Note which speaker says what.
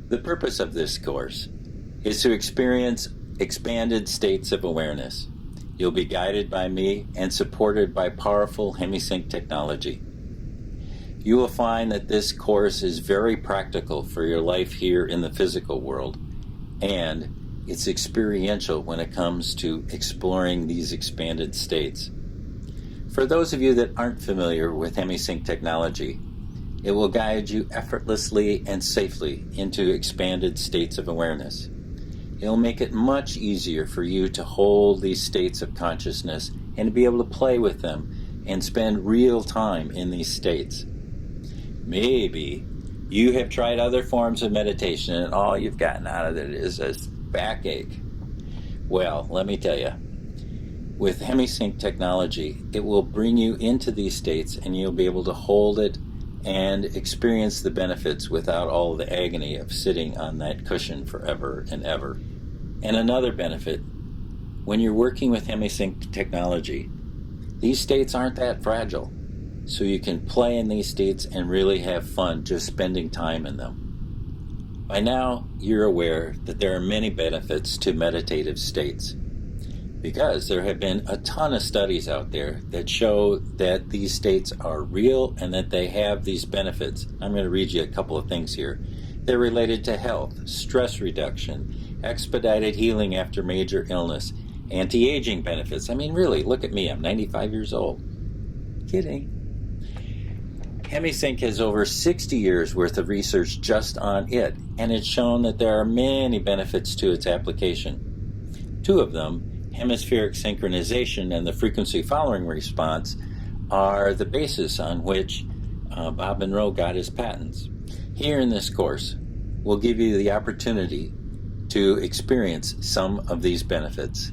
Speaker 1: The purpose of this course is to experience expanded states of awareness. You'll be guided by me and supported by powerful Hemi-Sync technology. You will find that this course is very practical for your life here in the physical world, and it's experiential when it comes to exploring these expanded states. For those of you that aren't familiar with Hemi-Sync technology, it will guide you effortlessly and safely into expanded states of awareness. It'll make it much easier for you to hold these states of consciousness and to be able to play with them and spend real time in these states. Maybe you have tried other forms of meditation and all you've gotten out of it is a backache. Well, let me tell you, with Hemi-Sync technology, it will bring you into these states and you'll be able to hold it and experience the benefits without all the agony of sitting on that cushion forever and ever. And another benefit, when you're working with Hemi-Sync technology, these states aren't that fragile, so you can play in these states and really have fun just spending time in them. By now, you're aware that there are many benefits to meditative states, because there have been a ton of studies out there that show that these states are real and that they have these benefits. I'm going to read you a couple of things here. They're related to health, stress reduction, expedited healing after major illness, anti-aging benefits. I mean, really, look at me. I'm 95 years old. Kidding. Hemi-Sync has over 60 years worth of research just on it, and it's shown that there are many benefits to its application. Two of them, hemispheric synchronization and the frequency following response, are the basis on which Bob Monroe got his patents. Here in this course, we'll give you the opportunity to experience some of these benefits.